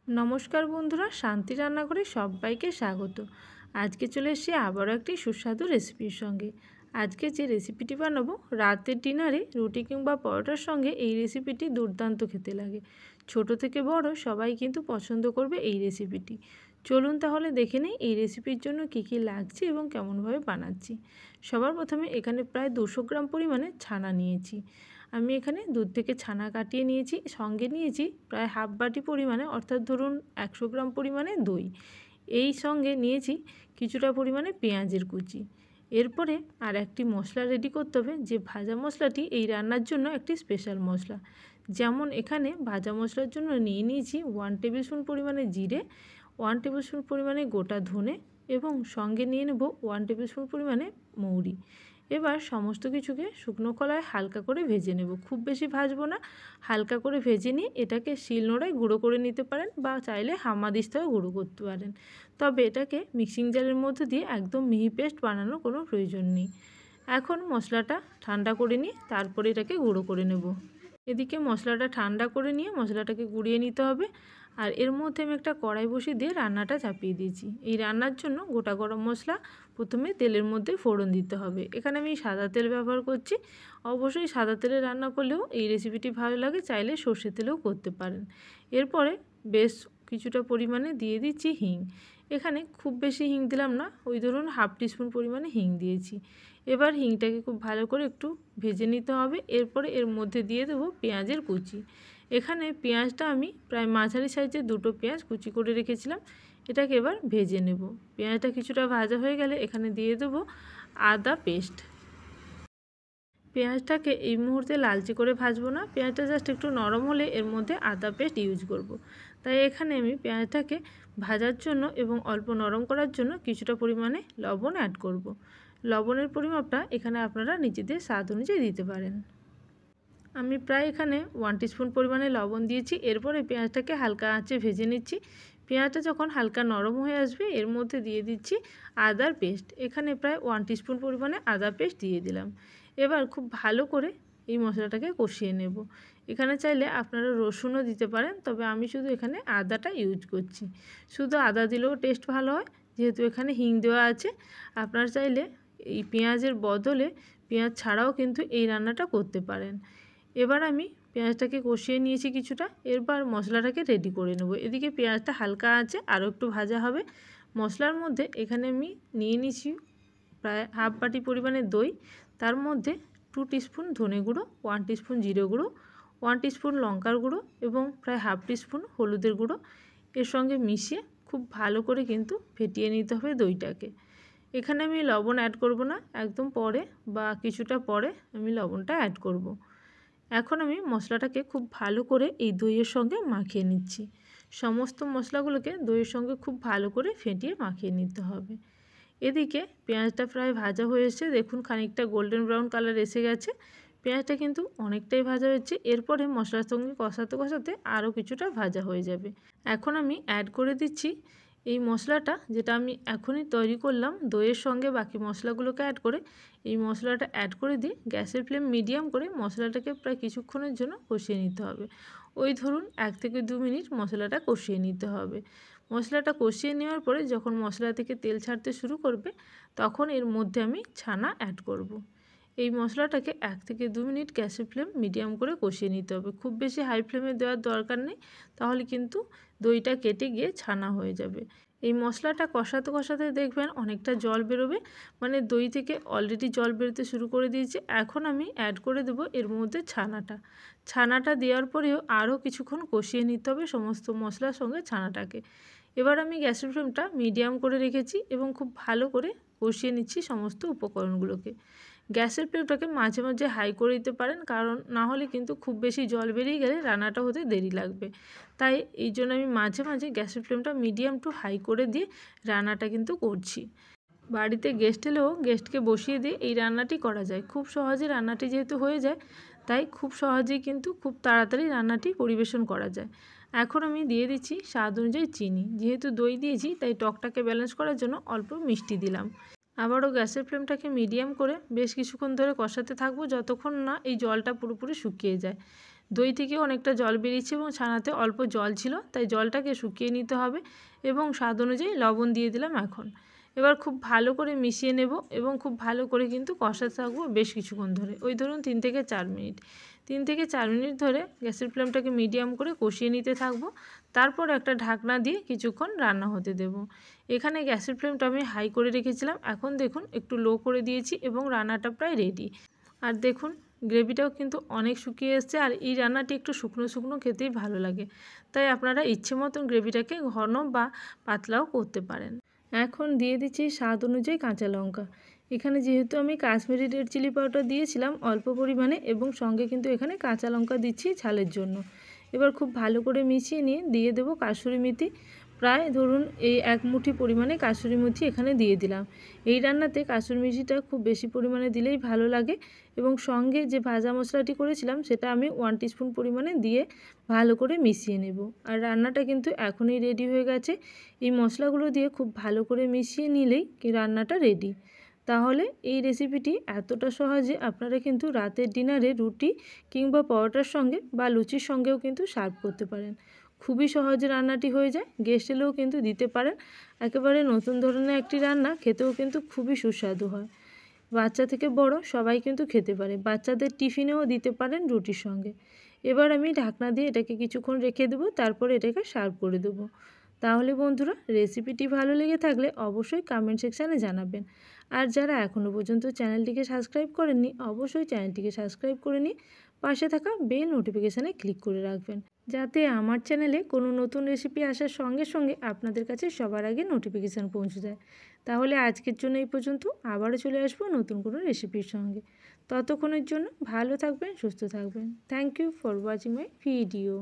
নমস্কার বন্ধুরা, শান্তি রান্নাঘরে সবাইকে স্বাগত। আজকে চলে এসেছি আবারও একটি সুস্বাদু রেসিপির সঙ্গে। আজকে যে রেসিপিটি বানাবো, রাতের ডিনারে রুটি কিংবা পরোটার সঙ্গে এই রেসিপিটি দুর্দান্ত খেতে লাগে। ছোট থেকে বড় সবাই কিন্তু পছন্দ করবে এই রেসিপিটি। চলুন তাহলে দেখে নিই এই রেসিপির জন্য কী কী লাগছে এবং কেমনভাবে বানাচ্ছি। সবার প্রথমে এখানে প্রায় 200 গ্রাম পরিমাণে ছানা নিয়েছি। আমি এখানে দুধ থেকে ছানা কাটিয়ে নিয়েছি, সঙ্গে নিয়েছি প্রায় হাফ বাটি পরিমাণে, অর্থাৎ ধরুন 100 গ্রাম পরিমাণে দই। এই সঙ্গে নিয়েছি কিছুটা পরিমাণে পেঁয়াজের কুচি। এরপরে আর একটি মশলা রেডি করতে হবে, যে ভাজা মশলাটি এই রান্নার জন্য একটি স্পেশাল মশলা। যেমন এখানে ভাজা মশলার জন্য নিয়ে নিয়েছি 1 টেবিল স্পুন পরিমাণে জিরে, 1 টেবিল স্পুন পরিমাণে গোটা ধনে এবং সঙ্গে নিয়ে নেব 1 টেবিল স্পুন পরিমাণে মৌরি। এবার সমস্ত কিছুকে শুকনো কড়ায় হালকা করে ভেজে নেব, খুব বেশি ভাজবো না। হালকা করে ভেজে নিয়ে এটাকে শিলনোড়ায় গুঁড়ো করে নিতে পারেন বা চাইলে হামাদিস্তায় গুঁড়ো করতে পারেন। তবে এটাকে মিক্সিং জারের মধ্যে দিয়ে একদম মিহি পেস্ট বানানোর কোনো প্রয়োজন নেই। এখন মশলাটা ঠান্ডা করে নিয়ে তারপরে এটাকে গুঁড়ো করে নেব। এদিকে মশলাটা ঠান্ডা করে নিয়ে মশলাটাকে গুঁড়িয়ে নিতে হবে। আর এর মধ্যে আমি একটা কড়াই বসিয়ে দিয়ে রান্নাটা চাপিয়ে দিয়েছি। এই রান্নার জন্য গোটা গরম মশলা প্রথমে তেলের মধ্যে ফোড়ন দিতে হবে। এখানে আমি সাদা তেল ব্যবহার করছি। অবশ্যই সাদা তেলে রান্না করলেও এই রেসিপিটি ভালো লাগে, চাইলে সর্ষে তেলেও করতে পারেন। এরপরে বেশ কিছুটা পরিমাণে দিয়ে দিচ্ছি হিং। এখানে খুব বেশি হিং দিলাম না, ওই ধরুন হাফ টিস্পুন পরিমাণে হিং দিয়েছি। এবার হিংটাকে খুব ভালো করে একটু ভেজে নিতে হবে। এরপরে এর মধ্যে দিয়ে দেবো পেঁয়াজের কুচি। এখানে পেঁয়াজটা আমি প্রায় মাঝারি সাইজের দুটো পেঁয়াজ কুচি করে রেখেছিলাম। এটাকে এবার ভেজে নেব। পেঁয়াজটা কিছুটা ভাজা হয়ে গেলে এখানে দিয়ে দেবো আদা পেস্ট। পেঁয়াজটাকে এই মুহূর্তে লালচে করে ভাজবো না, পেঁয়াজটা জাস্ট একটু নরম হলে এর মধ্যে আদা পেস্ট ইউজ করব। তাই এখানে আমি পেঁয়াজটাকে ভাজার জন্য এবং অল্প নরম করার জন্য কিছুটা পরিমাণে লবণ অ্যাড করব। লবণের পরিমাপটা এখানে আপনারা নিজেদের স্বাদ অনুযায়ী দিতে পারেন। আমি প্রায় এখানে 1 টিস্পুন পরিমাণে লবণ দিয়েছি। এরপরে পেঁয়াজটাকে হালকা আঁচে ভেজে নিচ্ছি। পেঁয়াজটা যখন হালকা নরম হয়ে আসবে এর মধ্যে দিয়ে দিচ্ছি আদার পেস্ট। এখানে প্রায় 1 টিস্পুন পরিমাণে আদা পেস্ট দিয়ে দিলাম। এবার খুব ভালো করে এই মশলাটাকে কষিয়ে নেব। এখানে চাইলে আপনারা রসুনও দিতে পারেন, তবে আমি শুধু এখানে আদাটা ইউজ করছি। শুধু আদা দিলেও টেস্ট ভালো হয়, যেহেতু এখানে হিং দেওয়া আছে। আপনারা চাইলে এই পেঁয়াজের বদলে পেঁয়াজ ছাড়াও কিন্তু এই রান্নাটা করতে পারেন। এবার আমি পেঁয়াজটাকে কষিয়ে নিয়েছি কিছুটা। এরপর মশলাটাকে রেডি করে নেব। এদিকে পেঁয়াজটা হালকা আছে, আরও একটু ভাজা হবে। মশলার মধ্যে এখানে আমি নিয়ে নিয়েছি প্রায় হাফ বাটি পরিমাণে দই। তার মধ্যে 2 টিস্পুন ধনে গুঁড়ো, 1 টিস্পুন জিরে গুঁড়ো, 1 টিস্পুন লঙ্কার গুঁড়ো এবং প্রায় হাফ টিস্পুন হলুদের গুঁড়ো এর সঙ্গে মিশিয়ে খুব ভালো করে কিন্তু ফেটিয়ে নিতে হবে দইটাকে। এখানে আমি লবণ অ্যাড করব না, একদম পরে বা কিছুটা পরে আমি লবণটা অ্যাড করব। এখন আমি মশলাটাকে খুব ভালো করে এই দইয়ের সঙ্গে মাখিয়ে নিচ্ছি। সমস্ত মশলাগুলোকে দইয়ের সঙ্গে খুব ভালো করে ফেটিয়ে মাখিয়ে নিতে হবে। এদিকে পেঁয়াজটা প্রায় ভাজা হয়ে এসেছে, দেখুন খানিকটা গোল্ডেন ব্রাউন কালার এসে গেছে। পেঁয়াজটা কিন্তু অনেকটাই ভাজা হচ্ছে। এরপরে মশলার সঙ্গে কষাতে কষাতে আরও কিছুটা ভাজা হয়ে যাবে। এখন আমি অ্যাড করে দিচ্ছি এই মশলাটা, যেটা আমি এখনই তৈরি করলাম দইয়ের সঙ্গে বাকি মশলাগুলোকে অ্যাড করে। এই মশলাটা অ্যাড করে দিয়ে গ্যাসের ফ্লেম মিডিয়াম করে মশলাটাকে প্রায় কিছুক্ষণের জন্য কষিয়ে নিতে হবে। ওই ধরুন 1 থেকে 2 মিনিট মশলাটা কষিয়ে নিতে হবে। মশলাটা কষিয়ে নেওয়ার পরে যখন মশলা থেকে তেল ছাড়তে শুরু করবে, তখন এর মধ্যে আমি ছানা অ্যাড করব। এই মশলাটাকে 1 থেকে 2 মিনিট গ্যাসের ফ্লেম মিডিয়াম করে কষিয়ে নিতে হবে। খুব বেশি হাই ফ্লেমে দেওয়ার দরকার নেই, তাহলে কিন্তু দইটা কেটে গিয়ে ছানা হয়ে যাবে। এই মশলাটা কষাতে কষাতে দেখবেন অনেকটা জল বেরোবে, মানে দই থেকে অলরেডি জল বেরোতে শুরু করে দিয়েছে। এখন আমি অ্যাড করে দেব এর মধ্যে ছানাটা দেওয়ার পরেও আরও কিছুক্ষণ কষিয়ে নিতে হবে সমস্ত মশলার সঙ্গে ছানাটাকে। এবার আমি গ্যাসের ফ্লেমটা মিডিয়াম করে রেখেছি এবং খুব ভালো করে কষিয়ে নিচ্ছি সমস্ত উপকরণগুলোকে। গ্যাসের ফ্লেমটাকে মাঝে মাঝে হাই করে দিতে পারেন, কারণ না হলে কিন্তু খুব বেশি জল বেরিয়ে গেলে রান্নাটা হতে দেরি লাগবে। তাই এই জন্য আমি মাঝে মাঝে গ্যাসের ফ্লেমটা মিডিয়াম টু হাই করে দিয়ে রান্নাটা কিন্তু করছি। বাড়িতে গেস্ট এলেও গেস্টকে বসিয়ে দিয়ে এই রান্নাটি করা যায়। খুব সহজে রান্নাটি যেহেতু হয়ে যায়, তাই খুব সহজেই কিন্তু খুব তাড়াতাড়ি রান্নাটি পরিবেশন করা যায়। এখন আমি দিয়ে দিচ্ছি স্বাদ অনুযায়ী চিনি। যেহেতু দই দিয়েছি তাই টকটাকে ব্যালেন্স করার জন্য অল্প মিষ্টি দিলাম। আবারও গ্যাসের ফ্লেমটাকে মিডিয়াম করে বেশ কিছুক্ষণ ধরে কষাতে থাকবো, যতক্ষণ না এই জলটা পুরোপুরি শুকিয়ে যায়। দই থেকে অনেকটা জল বেরিয়েছে এবং ছানাতে অল্প জল ছিল, তাই জলটাকে শুকিয়ে নিতে হবে এবং স্বাদ অনুযায়ী লবণ দিয়ে দিলাম। এখন এবার খুব ভালো করে মিশিয়ে নেব এবং খুব ভালো করে কিন্তু কষাতে থাকবো বেশ কিছুক্ষণ ধরে, ওই ধরুন 3 থেকে 4 মিনিট। 3 থেকে 4 মিনিট ধরে গ্যাসের ফ্লেমটাকে মিডিয়াম করে কষিয়ে নিতে থাকবো। তারপর একটা ঢাকনা দিয়ে কিছুক্ষণ রান্না হতে দেব। এখানে গ্যাসের ফ্লেমটা আমি হাই করে রেখেছিলাম, এখন দেখুন একটু লো করে দিয়েছি এবং রান্নাটা প্রায় রেডি। আর দেখুন গ্রেভিটাও কিন্তু অনেক শুকিয়ে এসছে, আর এই রান্নাটি একটু শুকনো শুকনো খেতেই ভালো লাগে, তাই আপনারা ইচ্ছে মতন গ্রেভিটাকে ঘন বা পাতলাও করতে পারেন। এখন দিয়ে দিচ্ছি স্বাদ অনুযায়ী কাঁচা লঙ্কা। এখানে যেহেতু আমি কাশ্মীরি রেড চিলি পাউডার দিয়েছিলাম অল্প পরিমাণে, এবং সঙ্গে কিন্তু এখানে কাঁচা লঙ্কা দিচ্ছি ঝালের জন্য। এবার খুব ভালো করে মিশিয়ে নিয়ে দিয়ে দেবো কাসুরি মেথি। প্রায় ধরুন এই 1 মুঠি পরিমাণে কাসুরি মেথি এখানে দিয়ে দিলাম। এই রান্নাতে কাসুরি মেথিটা খুব বেশি পরিমাণে দিলেই ভালো লাগে, এবং সঙ্গে যে ভাজা মশলাটি করেছিলাম সেটা আমি 1 টিস্পুন পরিমাণে দিয়ে ভালো করে মিশিয়ে নেব। আর রান্নাটা কিন্তু এখনই রেডি হয়ে গেছে। এই মশলাগুলো দিয়ে খুব ভালো করে মিশিয়ে নিলেই কি রান্নাটা রেডি। তাহলে এই রেসিপিটি এতটা সহজে আপনারা কিন্তু রাতের ডিনারে রুটি কিংবা পরোটার সঙ্গে বা লুচির সঙ্গেও কিন্তু সার্ভ করতে পারেন। খুবই সহজে রান্নাটি হয়ে যায়, গেস্ট এলেও কিন্তু দিতে পারেন। একেবারে নতুন ধরনের একটি রান্না, খেতেও কিন্তু খুবই সুস্বাদু হয়। বাচ্চা থেকে বড় সবাই কিন্তু খেতে পারে, বাচ্চাদের টিফিনেও দিতে পারেন রুটির সঙ্গে। এবার আমি ঢাকনা দিয়ে এটাকে কিছুক্ষণ রেখে দেবো, তারপর এটাকে সার্ভ করে দেবো। তাহলে বন্ধুরা, রেসিপিটি ভালো লেগে থাকলে অবশ্যই কমেন্ট সেকশানে জানাবেন। আর যারা এখনও পর্যন্ত চ্যানেলটিকে সাবস্ক্রাইব করেননি, অবশ্যই চ্যানেলটিকে সাবস্ক্রাইব করে নিয়ে পাশে থাকা বেল নোটিফিকেশানে ক্লিক করে রাখবেন, যাতে আমার চ্যানেলে কোনো নতুন রেসিপি আসার সঙ্গে সঙ্গে আপনাদের কাছে সবার আগে নোটিফিকেশান পৌঁছে যায়। তাহলে আজকের জন্য এই পর্যন্ত, আবারও চলে আসবো নতুন কোনো রেসিপির সঙ্গে। ততক্ষণের জন্য ভালো থাকবেন, সুস্থ থাকবেন। Thank you for watching my video.